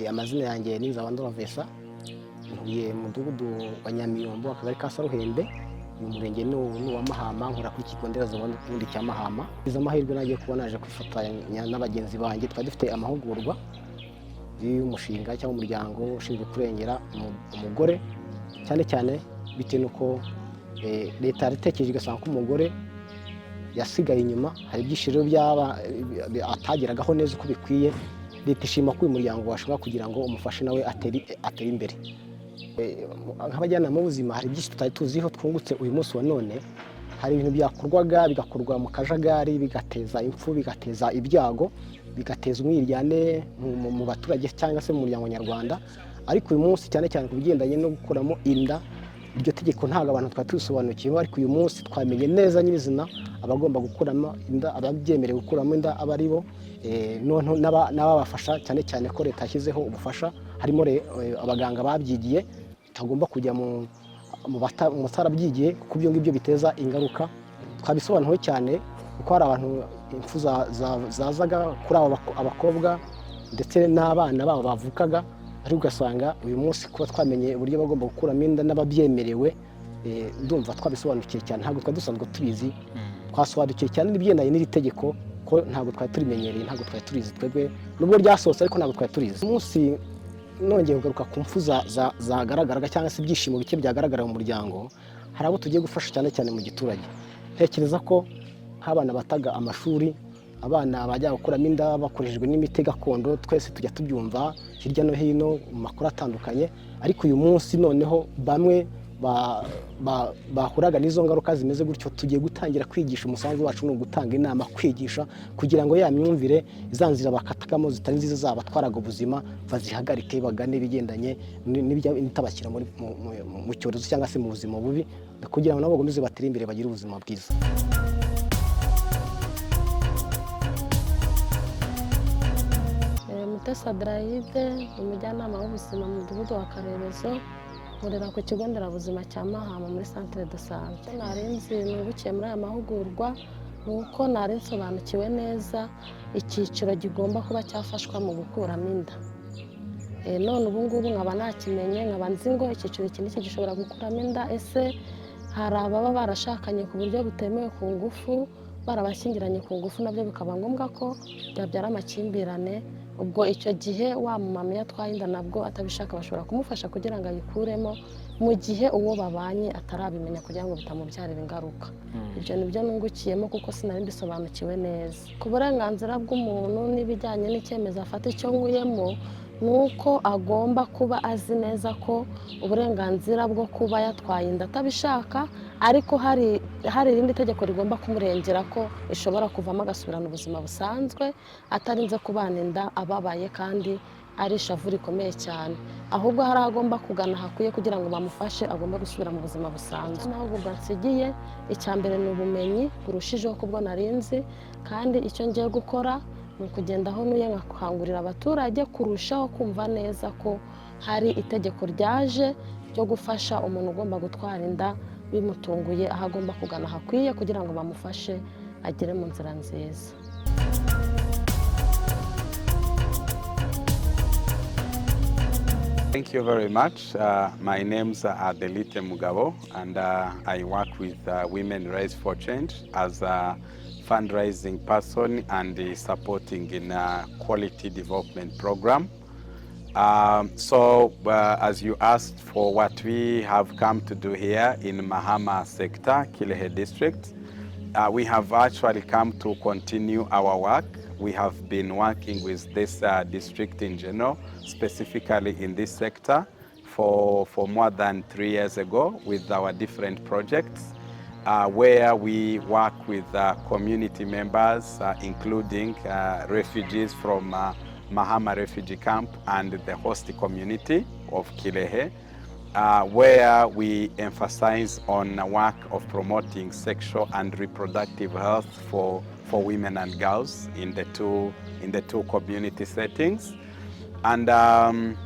Amazina yanjye ni Nzabandora, ntuye mu mudugudu wa Nyamiyombo, akagari ka Saruhembe, mu murenge wa Mahama, nkora ku kigo nderabuzima cya Mahama. Izo amahirwe nagiye kubona naje kwifatanya n'abagenzi banjye, twari dufite amahugurwa y'umushinga cyangwa umuryango ushinzwe kurengera umugore, cyane cyane bitewe n'uko leta yaritekereje igasanga ko umugore yasigaye inyuma, hari ibyishiro atageragaho neza uko bikwiye. Leta ishima ko uyu muryango washobora kugira ngo umufashe nawe atere imbere. Nk'abajyanama b'ubuzima hari byinshi tutari tuziho twungutse uyu munsi wa none. Hari ibintu byakorwaga bigakorwa mu kajagari, bigateza impfu, bigateza ibyago, bigateza umwiryane mu baturage cyangwa se mu muryango nyarwanda. Ariko uyu munsi cyane cyane ku bigendanye no gukuramo inda, iryo tegeko ntabwo abantu twari tubisobanukiwe, ariko uyu munsi twamenye neza nyirizina abagomba gukuramo inda, ababyemerewe gukuramo inda aba ari bo, n'ababafasha, cyane cyane ko leta yashyizeho ubufasha, harimo abaganga babyigiye, bitagomba kujya mu batarabyigiye, kuko ibyo ngibyo biteza ingaruka. Twabisobanuwe cyane kuko hari abantu impfu zazaga kuri abakobwa ndetse n'abana babo bavukaga, ariko ugasanga uyu munsi kuba twamenye uburyo bagomba gukuramo inda n'ababyemerewe, ndumva twabisobanukiye cyane, ntabwo twari dusanzwe tubizi. Twasobanukiye cyane n'ibigendanye n'iri tegeko ko ntabwo twari turimenyereye, ntabwo twari turizi twebwe, nubwo ryasohotse ariko ntabwo twari turizi. Umunsi nongeye kugaruka ku mfu zagaragaraga cyangwa se ibyishimo bike byagaragara mu muryango, hari abo tugiye gufasha cyane cyane mu giturage. Ntekereza ko nk'abana bataga amashuri, abana bajya gukuramo inda bakoreshejwe n'imiti gakondo, twese tujya tubyumva hirya no hino mu makuru atandukanye, ariko uyu munsi noneho bamwe bahuraga n'izo ngaruka zimeze gutyo. Tugiye gutangira kwigisha, umusanzu wacu ni ugutanga inama, kwigisha kugira ngo ya myumvire, za nzira bakatagamo zitari nziza zabatwaraga ubuzima, bazihagarike, bagane ibigendanye n'itabashyira mu cyorezo cyangwa se mu buzima bubi, kugira ngo nabo bakomeze batere imbere, bagire ubuzima bwiza. umujyanama w'ubuzima mu mudugudu wa Karerezo, nkorera ku kigo nderabuzima cya Mahama muri centre de santé. Narinzi nubukiye muri aya mahugurwa nuko nari nsobanukiwe neza icyiciro gigomba kuba cyafashwa mu gukuramo inda. None ubu ngubu nkaba nakimenye, nkaba nzi ngo icyiciro iki n'iki gishobora gukuramo inda. Ese hari ababa barashakanye ku buryo butemewe ku ngufu, barabashyingiranye ku ngufu, nabyo bikaba ngombwa ko byabyara amakimbirane. Ubwo icyo gihe wa mama yatwaye inda nabwo atabishaka bashobora kumufasha kugira ngo ayikuremo, mu gihe uwo babanye atarabimenya, kugira ngo bitamubyarira ingaruka. Ibyo nibyo nungukiyemo kuko sinari mbisobanukiwe neza. Ku burenganzira bw'umuntu n'ibijyanye n'icyemezo afata, icyo nkuyemo nuko agomba kuba azi neza ko uburenganzira bwo kuba yatwaye inda atabishaka, ariko hari irindi tegeko rigomba kumurengera ko ishobora kuvamo agasubirana ubuzima busanzwe, atarinze kubana inda ababaye kandi ari ishavu rikomeye cyane. Ahubwo hari agomba kugana hakwiye kugira ngo bamufashe, agomba gusubira mu buzima busanzwe. Naho ubwo nsigiye, icya mbere ni ubumenyi burushijeho kubwo narinzi, kandi icyo ngiye gukora ni ukugenda aho nuye nkakangurira abaturage kurushaho kumva neza ko hari itegeko ryaje ryo gufasha umuntu ugomba gutwara inda bimutunguye, aho agomba kugana hakwiye kugira ngo bamufashe agere mu nzira nziza. Thank you very much. My name's Adelite Mugabo, and I work with Women Rise for Change as a fundraising person and supporting in a quality development program. As you asked for what we have come to do here in Mahama Sector, Kirehe District, we have actually come to continue our work. We have been working with this district in general, specifically in this sector, for more than 3 years ago with our different projects, where we work with community members, including refugees from Mahama refugee camp and the host community of Kirehe, where we emphasize on the work of promoting sexual and reproductive health for women and girls in the two community settings. And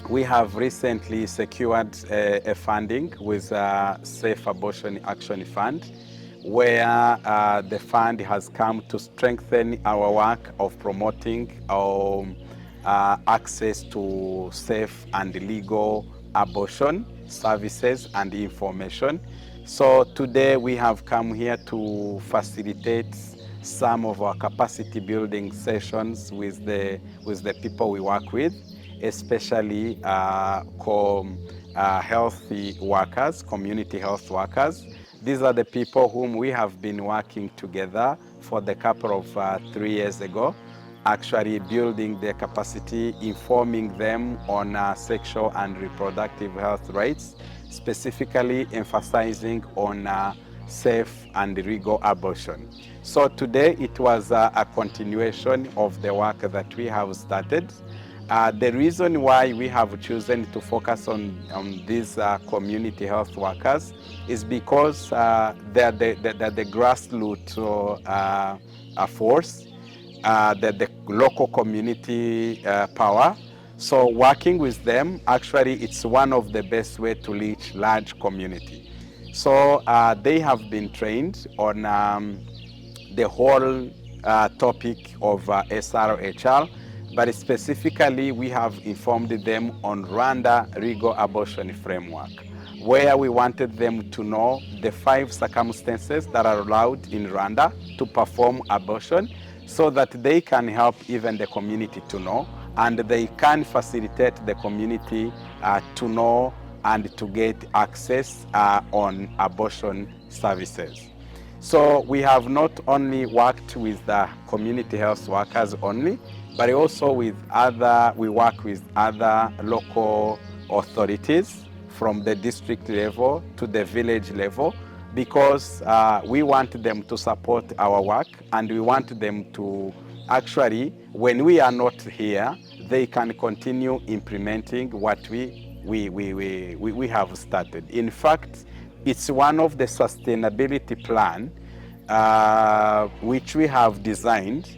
we have recently secured a funding with a Safe Abortion Action Fund, where the fund has come to strengthen our work of promoting access to safe and legal abortion services and information. So today we have come here to facilitate some of our capacity building sessions with the people we work with, especially healthy workers, community health workers. These are the people whom we have been working together for the couple of 3 years ago, actually building their capacity, informing them on sexual and reproductive health rights, specifically emphasizing on safe and legal abortion. So today it was a continuation of the work that we have started. The reason why we have chosen to focus on these community health workers is because they're the grassroots force, the local community power. So working with them, actually, it's one of the best way to reach large community. So they have been trained on the whole topic of SRHR, but specifically we have informed them on Rwanda legal abortion framework, where we wanted them to know the 5 circumstances that are allowed in Rwanda to perform abortion, so that they can help even the community to know, and they can facilitate the community to know and to get access on abortion services. So we have not only worked with the community health workers only, but also we work with other local authorities from the district level to the village level, because we want them to support our work, and we want them to actually, when we are not here, they can continue implementing what we have started. In fact, it's one of the sustainability plan which we have designed,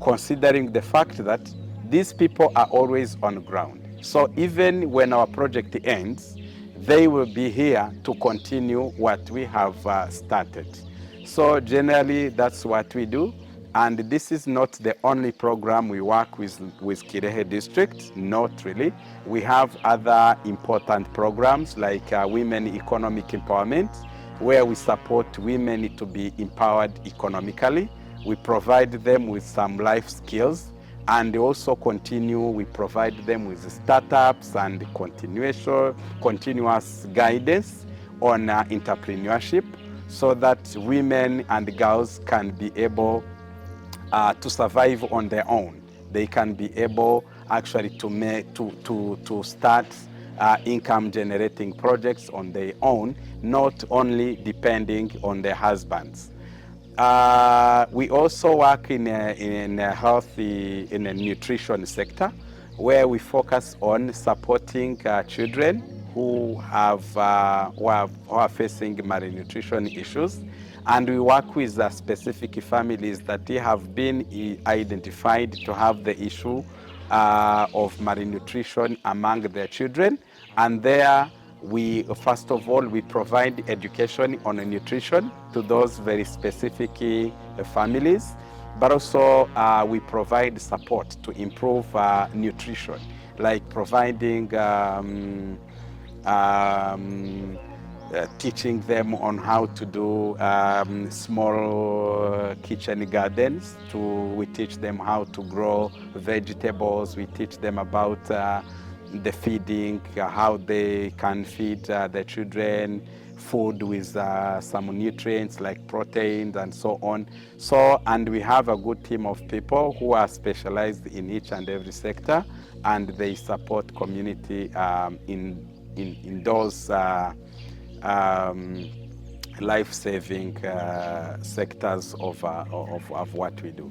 considering the fact that these people are always on ground. So even when our project ends, they will be here to continue what we have started. So generally, that's what we do. And this is not the only program we work with Kirehe District, not really. We have other important programs like Women Economic Empowerment, where we support women to be empowered economically. We provide them with some life skills, and also we provide them with startups and continuous guidance on entrepreneurship, so that women and girls can be able to survive on their own. They can be able actually to start income generating projects on their own, not only depending on their husbands. We also work in a nutrition sector, where we focus on supporting children who are facing malnutrition issues. And we work with specific families that have been identified to have the issue of malnutrition among their children. And there, first of all, we provide education on nutrition to those very specific families, but also we provide support to improve nutrition, like providing teaching them on how to do small kitchen gardens. We teach them how to grow vegetables. We teach them about the feeding, how they can feed their children food with some nutrients like proteins and so on. And we have a good team of people who are specialized in each and every sector, and they support community in those life-saving sectors of what we do.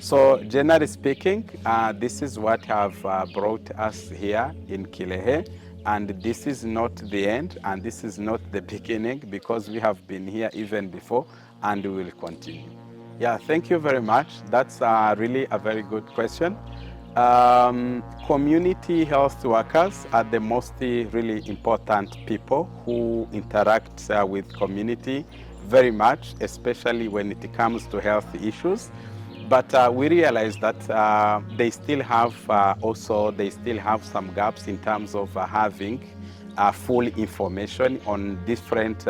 So generally speaking, this is what have brought us here in Kirehe, and this is not the end, and this is not the beginning, because we have been here even before, and we will continue. Yeah, thank you very much. That's really a very good question. Community health workers are the most really important people who interact with community very much, especially when it comes to health issues. But we realized that they still have some gaps in terms of having full information on different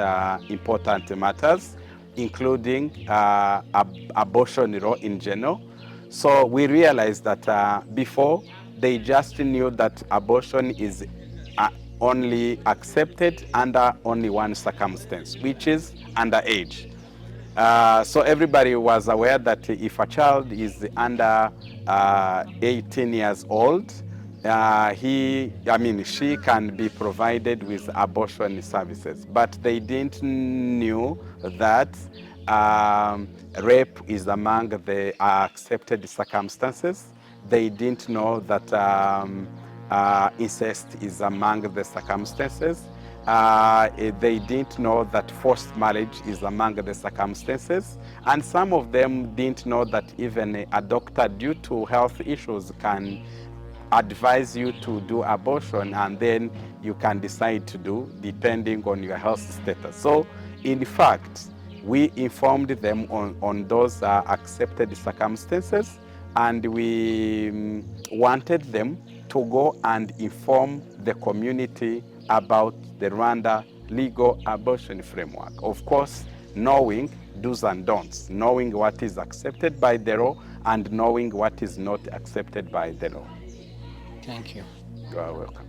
important matters, including abortion law in general. So we realized that before, they just knew that abortion is only accepted under only one circumstance, which is underage. So everybody was aware that if a child is under 18 years old, she can be provided with abortion services. But they didn't knew that rape is among the accepted circumstances. They didn't know that incest is among the circumstances. They didn't know that forced marriage is among the circumstances. And some of them didn't know that even a doctor, due to health issues, can advise you to do abortion, and then you can decide to do depending on your health status. So in fact, we informed them on those accepted circumstances, and we wanted them to go and inform the community about the Rwanda legal abortion framework. Of course, knowing do's and don'ts, knowing what is accepted by the law and knowing what is not accepted by the law. Thank you. You are welcome.